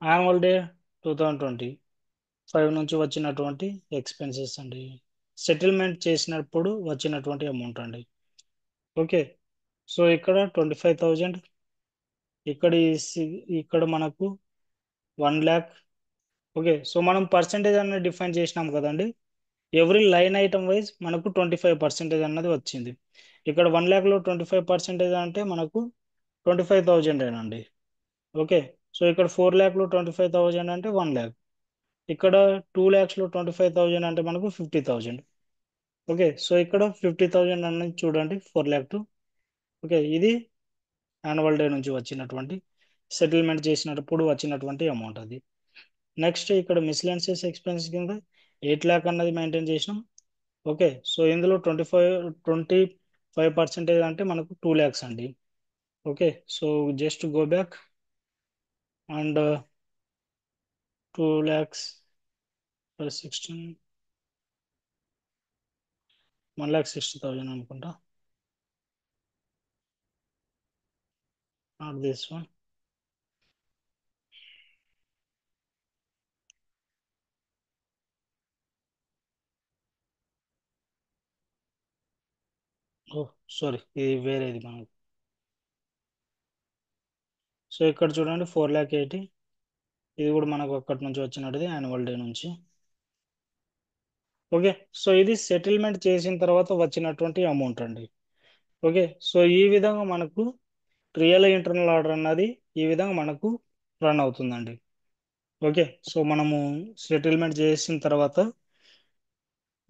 యాన్యువల్ డే 2025 నుంచి వచ్చినటువంటి ఎక్స్పెన్సెస్ అండి. సెటిల్మెంట్ చేసినప్పుడు వచ్చినటువంటి అమౌంట్ అండి. ఓకే, సో ఇక్కడ 25,000. ఇక్కడ ఇక్కడ మనకు 1 lakh. ఓకే, సో మనం పర్సంటేజ్ అనేది డిఫైన్ చేసినాం కదండి. ఎవ్రీ లైన్ ఐటమ్ వైజ్ మనకు 25% అన్నది వచ్చింది. ఇక్కడ 1 lakh లో 25% అంటే మనకు 25,000 అండి. ఓకే, సో ఇక్కడ 4 lakh లో 25,000 అంటే 1 lakh. ఇక్కడ 2 lakhs లో 25,000 అంటే మనకు 50,000. ఓకే, సో ఇక్కడ 50,000 అన్నది చూడండి 4 lakh. ఓకే, ఇది యాన్యువల్ డే నుంచి వచ్చినటువంటి సెటిల్మెంట్ చేసినప్పుడు వచ్చినటువంటి అమౌంట్ అది. నెక్స్ట్ ఇక్కడ మిస్లెన్సియస్ ఎక్స్పెన్స్ కింద 8 lakh అన్నది మెయింటైన్ చేసినాం. ఓకే, సో ఇందులో 25% అంటే మనకు 2 lakhs అండి. Okay, so just go back and 2 lakhs 16, 1,60,000 అనుకుంటా. Not this one. Oh, sorry, ఇది వేరేది మనకు. సో ఇక్కడ చూడండి 4,80,000. ఇది కూడా మనకు అక్కడి నుంచి వచ్చినట్టుది యాన్యువల్ డే నుంచి. ఓకే, సో ఇది సెటిల్మెంట్ చేసిన తర్వాత వచ్చినటువంటి అమౌంట్ అండి. ఓకే, సో ఈ విధంగా మనకు రియల్ ఇంటర్నల్ ఆర్డర్ అన్నది ఈ విధంగా మనకు రన్ అవుతుందండి. ఓకే, సో మనము సెటిల్మెంట్ చేసిన తర్వాత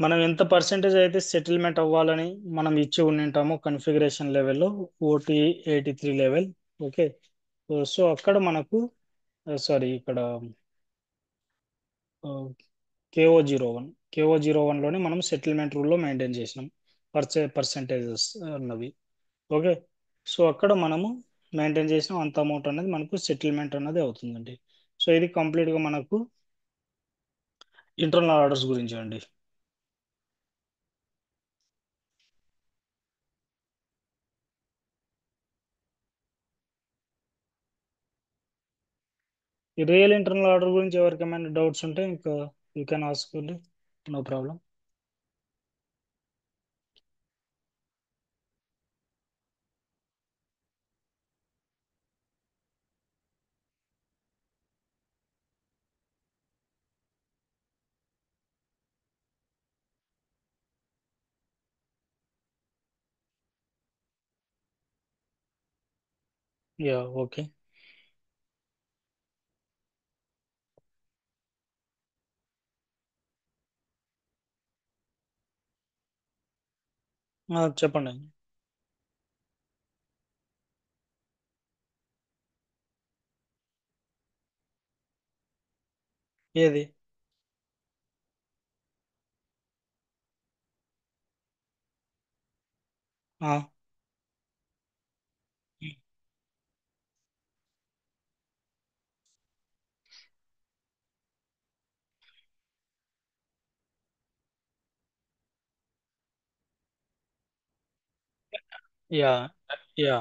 మనం ఎంత పర్సెంటేజ్ అయితే సెటిల్మెంట్ అవ్వాలని మనం ఇచ్చి ఉండింటామో కన్ఫిగరేషన్ లెవెల్లో, ఓటీ 83 లెవెల్. ఓకే, సో అక్కడ మనకు సారీ ఇక్కడ కేఓ 01లోనే మనం సెటిల్మెంట్ రూల్లో మెయింటైన్ చేసినాం పర్సెంటేజెస్ అన్నవి. ఓకే, సో అక్కడ మనము మెయింటైన్ చేసిన అంత అమౌంట్ అనేది మనకు సెటిల్మెంట్ అన్నది అవుతుందండి. సో ఇది కంప్లీట్గా మనకు ఇంటర్నల్ ఆర్డర్స్ గురించి అండి. ఈ రియల్ ఇంటర్నల్ ఆర్డర్ గురించి ఎవరికైనా డౌట్స్ ఉంటే ఇంకా యూ కెన్ ఆస్క్ అండి, నో ప్రాబ్లం. Yeah, okay. చెప్పండి. ఏది? ఆ, యా, యా.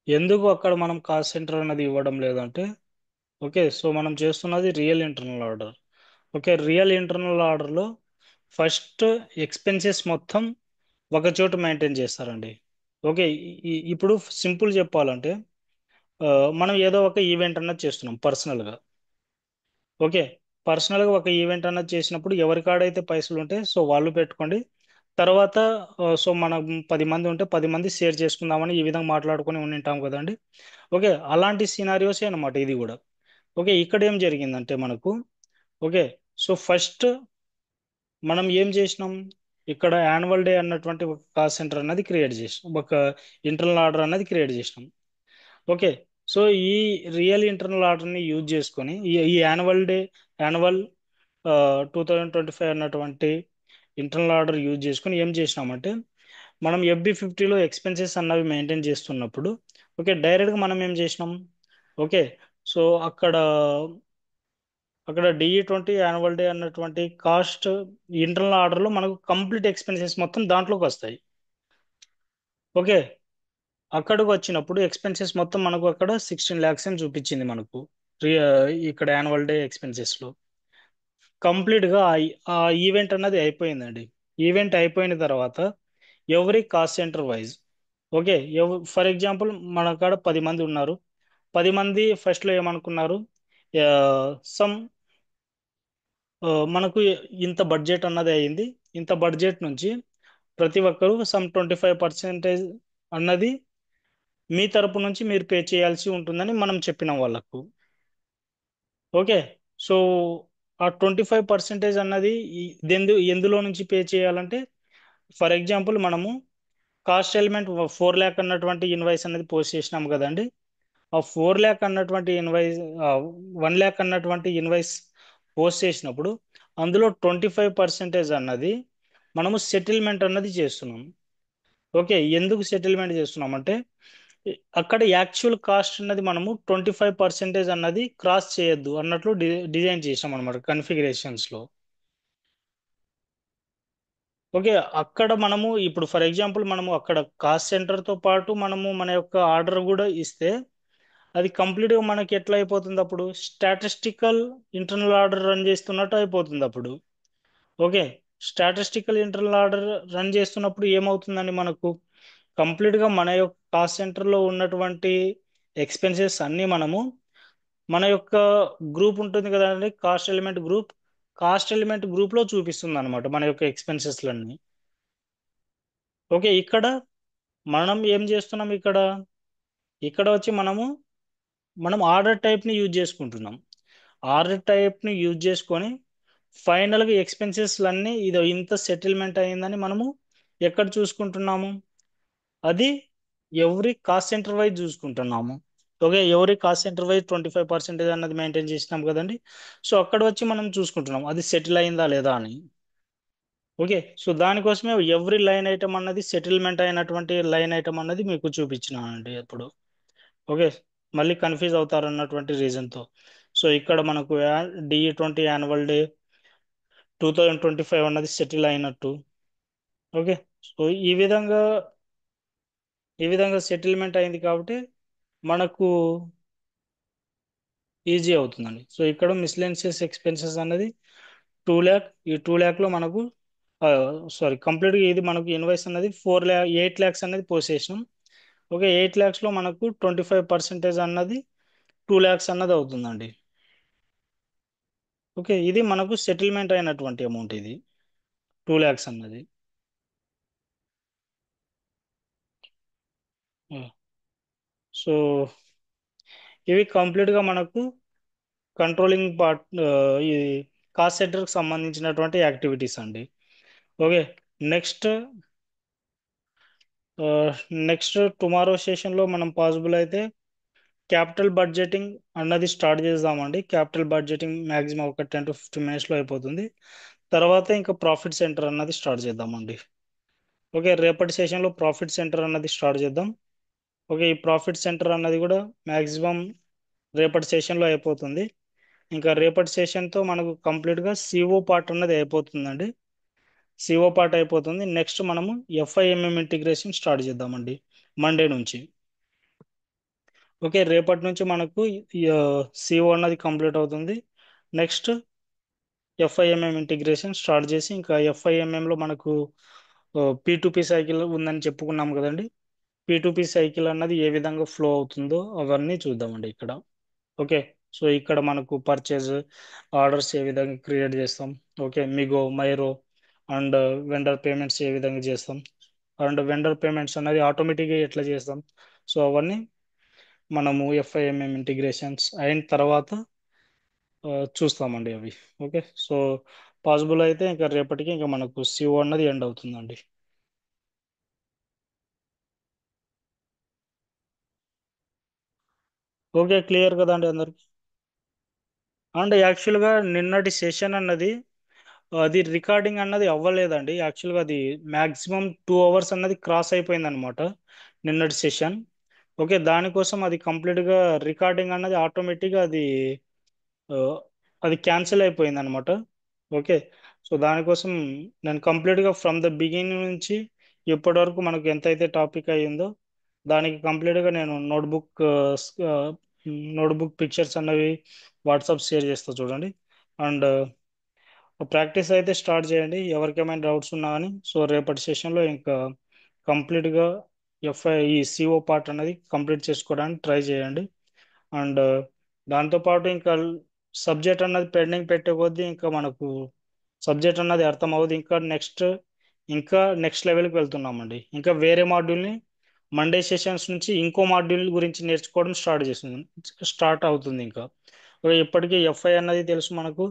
ఎందుకు అక్కడ మనం కాస్ట్ సెంటర్ అనేది ఇవ్వడం లేదంటే, ఓకే, సో మనం చేస్తున్నది real internal order. Okay, real internal ఆర్డర్లో ఫస్ట్ ఎక్స్పెన్సెస్ మొత్తం ఒక చోట మెయింటైన్ చేస్తారండి. ఓకే, ఇప్పుడు సింపుల్ చెప్పాలంటే ఆ, మనం ఏదో ఒక ఈవెంట్ అన్నది చేస్తున్నాం పర్సనల్గా. ఓకే, పర్సనల్గా ఒక ఈవెంట్ అన్నది చేసినప్పుడు ఎవరి కాడైతే పైసలు ఉంటాయి సో వాళ్ళు పెట్టుకోండి. తర్వాత సో మనం 10 మంది ఉంటే 10 మంది షేర్ చేసుకుందామని ఈ విధంగా మాట్లాడుకొని ఉంటాం కదండి. ఓకే, అలాంటి సినారియోసే అనమాట ఇది కూడా. ఓకే, ఇక్కడ ఏం జరిగిందంటే మనకు, ఓకే, సో ఫస్ట్ మనం ఏం చేసినాం, ఇక్కడ యాన్యువల్ డే అన్నటువంటి ఒక కాస్ట్ సెంటర్ అన్నది క్రియేట్ చేసినాం, ఒక ఇంటర్నల్ ఆర్డర్ అన్నది క్రియేట్ చేసినాం. ఓకే, సో ఈ రియల్ ఇంటర్నల్ ఆర్డర్ని యూజ్ చేసుకొని ఈ యాన్యువల్ 2025 అన్నటువంటి ఇంటర్నల్ ఆర్డర్ యూజ్ చేసుకొని ఏం చేసినామంటే, మనం FB50లో ఎక్స్పెన్సెస్ అన్నవి మెయింటైన్ చేస్తున్నప్పుడు, ఓకే, డైరెక్ట్గా మనం ఏం చేసినాం, ఓకే, సో అక్కడ DE20 యాన్యువల్ డే అన్నటువంటి కాస్ట్ ఇంటర్నల్ ఆర్డర్లో మనకు కంప్లీట్ ఎక్స్పెన్సెస్ మొత్తం దాంట్లోకి వస్తాయి. ఓకే, అక్కడికి వచ్చినప్పుడు ఎక్స్పెన్సెస్ మొత్తం మనకు అక్కడ 16 lakhs అని చూపించింది మనకు. రి- ఇక్కడ యాన్యువల్ డే ఎక్స్పెన్సెస్లో కంప్లీట్గా ఆ ఈవెంట్ అన్నది అయిపోయిందండి. ఈవెంట్ అయిపోయిన తర్వాత ఎవరి cost centre wise, okay, for example మన కాడ 10 మంది ఉన్నారు. 10 మంది ఫస్ట్లో ఏమనుకున్నారు, సమ్ మనకు ఇంత బడ్జెట్ అన్నది అయింది. ఇంత బడ్జెట్ నుంచి ప్రతి ఒక్కరూ సమ్ 25% అన్నది మీ తరపు నుంచి మీరు పే చేయాల్సి ఉంటుందని మనం చెప్పినాం వాళ్ళకు. ఓకే, సో ఆ 25% అన్నది ఎందులో నుంచి పే చేయాలంటే, ఫర్ ఎగ్జాంపుల్ మనము కాస్ట్ ఎలిమెంట్ 4 lakh అన్నటువంటి ఇన్వాయిస్ అనేది పోస్ట్ చేసినాం కదండి. ఆ 4 lakh అన్నటువంటి ఇన్వాయిస్, 1 lakh అన్నటువంటి ఇన్వాయిస్ పోస్ట్ చేసినప్పుడు అందులో 25% అన్నది మనము సెటిల్మెంట్ అన్నది చేస్తున్నాం. ఓకే, ఎందుకు సెటిల్మెంట్ చేస్తున్నాం అంటే, అక్కడ యాక్చువల్ కాస్ట్ అన్నది మనము 25% అన్నది క్రాస్ చేయొద్దు అన్నట్లు డిజైన్ చేసాం అనమాట కన్ఫిగరేషన్స్లో. ఓకే, అక్కడ మనము ఇప్పుడు ఫర్ ఎగ్జాంపుల్ మనము అక్కడ కాస్ట్ సెంటర్తో పాటు మనము మన యొక్క ఆర్డర్ కూడా ఇస్తే అది కంప్లీట్గా మనకి ఎట్లా అయిపోతుంది, అప్పుడు స్టాటిస్టికల్ ఇంటర్నల్ ఆర్డర్ రన్ చేస్తున్నట్టు అయిపోతుంది అప్పుడు. Okay, statistical internal order run చేస్తున్నప్పుడు ఏమవుతుందండి మనకు, కంప్లీట్గా మన యొక్క కాస్ట్ సెంటర్లో ఉన్నటువంటి ఎక్స్పెన్సెస్ అన్నీ మనము మన యొక్క గ్రూప్ ఉంటుంది కదండి, కాస్ట్ ఎలిమెంట్ గ్రూప్లో చూపిస్తుంది అనమాట మన యొక్క ఎక్స్పెన్సెస్లన్నీ. ఓకే, ఇక్కడ మనం ఏం చేస్తున్నాం, ఇక్కడ ఇక్కడ వచ్చి మనం ఆర్డర్ టైప్ని యూజ్ చేసుకుంటున్నాం. ఆర్డర్ టైప్ని యూజ్ చేసుకొని ఫైనల్గా ఎక్స్పెన్సెస్ అన్నీ ఇది ఇంత సెటిల్మెంట్ అయిందని మనము ఎక్కడ చూసుకుంటున్నాము, అది ఎవరి కాస్ట్ సెంటర్ వైజ్ చూసుకుంటున్నాము. ఓకే, ఎవరి కాస్ట్ సెంటర్ వైజ్ 25% అన్నది మెయింటైన్ చేసినాం కదండి. సో అక్కడ వచ్చి మనం చూసుకుంటున్నాం అది సెటిల్ అయిందా లేదా అని. ఓకే, సో దానికోసమే ఎవ్రీ లైన్ ఐటమ్ అన్నది సెటిల్మెంట్ అయినటువంటి లైన్ ఐటమ్ అన్నది మీకు చూపించినానండి ఇప్పుడు. ఓకే, మళ్ళీ కన్ఫ్యూజ్ అవుతారు అన్నటువంటి రీజన్తో. సో ఇక్కడ మనకు DE20 యాన్యువల్ డే 2025 అన్నది సెటిల్ అయినట్టు. ఓకే, సో ఈ విధంగా సెటిల్మెంట్ అయింది కాబట్టి మనకు ఈజీ అవుతుందండి. సో ఇక్కడ మిస్లెన్షియస్ ఎక్స్పెన్సెస్ అన్నది 2 lakh, ఈ 2 lakh లో మనకు సారీ కంప్లీట్గా ఇది మనకు ఇన్వాయిస్ అన్నది 8 lakhs అనేది పోసేసాం. ఓకే, 8 lakhs లో మనకు 25% అన్నది 2 lakhs అన్నది అవుతుందండి. ఓకే, ఇది మనకు సెటిల్మెంట్ అయినటువంటి అమౌంట్ ఇది 2 lakhs అన్నది. సో ఇవి కంప్లీట్గా మనకు కంట్రోలింగ్ పార్ట్, ఈ కాస్ట్ సెంటర్కి సంబంధించినటువంటి యాక్టివిటీస్ అండి. ఓకే, నెక్స్ట్ నెక్స్ట్ టుమారో సెషన్లో మనం పాసిబుల్ అయితే క్యాపిటల్ బడ్జెటింగ్ అన్నది స్టార్ట్ చేద్దామండి. క్యాపిటల్ బడ్జెటింగ్ మ్యాక్సిమం ఒక 10 to 15 minutes అయిపోతుంది. తర్వాత ఇంకా ప్రాఫిట్ సెంటర్ అన్నది స్టార్ట్ చేద్దామండి. ఓకే, రేపటి సెషన్లో ప్రాఫిట్ సెంటర్ అన్నది స్టార్ట్ చేద్దాం. ఓకే, ఈ ప్రాఫిట్ సెంటర్ అన్నది కూడా మ్యాక్సిమం రేపటి సెషన్లో అయిపోతుంది. ఇంకా రేపటి సెషన్తో మనకు కంప్లీట్గా సిఓ పార్ట్ అన్నది అయిపోతుందండి. సిఓ పార్ట్ అయిపోతుంది. నెక్స్ట్ మనము FIMM ఇంటిగ్రేషన్ స్టార్ట్ చేద్దామండి మండే నుంచి. ఓకే, రేపటి నుంచి మనకు సిఓ అన్నది కంప్లీట్ అవుతుంది. నెక్స్ట్ FIMM ఇంటిగ్రేషన్ స్టార్ట్ చేసి ఇంకా FIMMలో మనకు P2P సైకిల్ ఉందని చెప్పుకున్నాం కదండి. P2P సైకిల్ అన్నది ఏ విధంగా ఫ్లో అవుతుందో అవన్నీ చూద్దామండి ఇక్కడ. ఓకే, సో ఇక్కడ మనకు పర్చేజ్ ఆర్డర్స్ ఏ విధంగా క్రియేట్ చేస్తాం, okay, MIGO MIRO and vendor payments ఏ విధంగా చేస్తాం, అండ్ వెండర్ పేమెంట్స్ అనేది ఆటోమేటిక్గా ఎట్లా చేస్తాం. సో అవన్నీ మనము ఎఫ్ఐఎంఎం ఇంటిగ్రేషన్స్ అయిన తర్వాత చూస్తామండి అవి. ఓకే, సో పాసిబుల్ అయితే ఇంకా రేపటికి ఇంకా మనకు సిఓ అన్నది ఎండ్ అవుతుందండి. ఓకే, క్లియర్ కదా అండి అందరికి? అండ్ యాక్చువల్గా నిన్నటి సెషన్ అన్నది అది రికార్డింగ్ అన్నది అవ్వలేదండి. యాక్చువల్గా అది మ్యాక్సిమం 2 అవర్స్ అన్నది క్రాస్ అయిపోయింది అనమాట నిన్నటి సెషన్. ఓకే, దానికోసం అది కంప్లీట్గా రికార్డింగ్ అన్నది ఆటోమేటిక్గా ఆ, అది క్యాన్సిల్ అయిపోయింది అనమాట. ఓకే, సో దానికోసం నేను కంప్లీట్గా ఫ్రమ్ ద బిగినింగ్ నుంచి ఇప్పటి వరకు మనకు ఎంతైతే టాపిక్ అయ్యిందో దానికి కంప్లీట్గా నేను నోట్బుక్ పిక్చర్స్ అన్నవి వాట్సాప్ షేర్ చేస్తా చూడండి. అండ్ ప్రాక్టీస్ అయితే స్టార్ట్ చేయండి ఎవరికేమైనా డౌట్స్ ఉన్నా అని. సో రేపటి సెషన్లో ఇంకా కంప్లీట్గా ఈ సిఓ పార్ట్ అనేది కంప్లీట్ చేసుకోవడానికి ట్రై చేయండి. అండ్ దాంతోపాటు ఇంకా సబ్జెక్ట్ అన్నది పెండింగ్ పెట్టే కొద్దీ ఇంకా మనకు సబ్జెక్ట్ అన్నది అర్థం అవ్వదు. ఇంకా నెక్స్ట్ లెవెల్కి వెళ్తున్నామండి. ఇంకా వేరే మాడ్యూల్ని మండే సెషన్స్ నుంచి ఇంకో మాడ్యూల్ గురించి నేర్చుకోవడం స్టార్ట్ అవుతుంది ఇంకా. ఇప్పటికీ ఎఫ్ఐ అన్నది తెలుసు మనకు,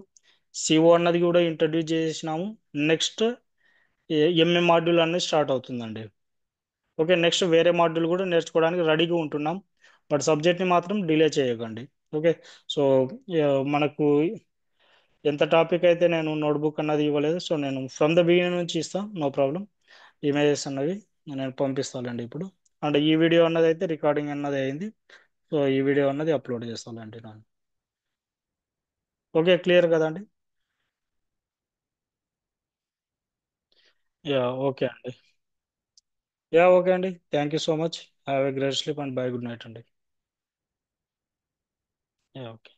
సిఓ అన్నది కూడా ఇంట్రడ్యూస్ చేసినాము. నెక్స్ట్ ఎంఏ మాడ్యూల్ అనేది స్టార్ట్ అవుతుందండి. ఓకే, నెక్స్ట్ వేరే మాడ్యూల్ కూడా నేర్చుకోవడానికి రెడీగా ఉంటున్నాం. బట్ సబ్జెక్ట్ని మాత్రం డిలే చేయకండి. ఓకే, సో మనకు ఎంత టాపిక్ అయితే నేను నోట్బుక్ అన్నది ఇవ్వలేదు, సో నేను ఫ్రమ్ ద బిగినింగ్ నుంచి ఇస్తాను, నో ప్రాబ్లం. ఇమేజెస్ అన్నవి నేను పంపిస్తానండి ఇప్పుడు. అండ్ ఈ వీడియో అన్నది అయితే రికార్డింగ్ అన్నది అయింది. సో ఈ వీడియో అన్నది అప్లోడ్ చేస్తానండి నేను. ఓకే, క్లియర్ కదండి? యా, ఓకే అండి. యా, ఓకే అండి. Thank you so much. Have a great sleep and bye, good night అండి. Yeah, okay.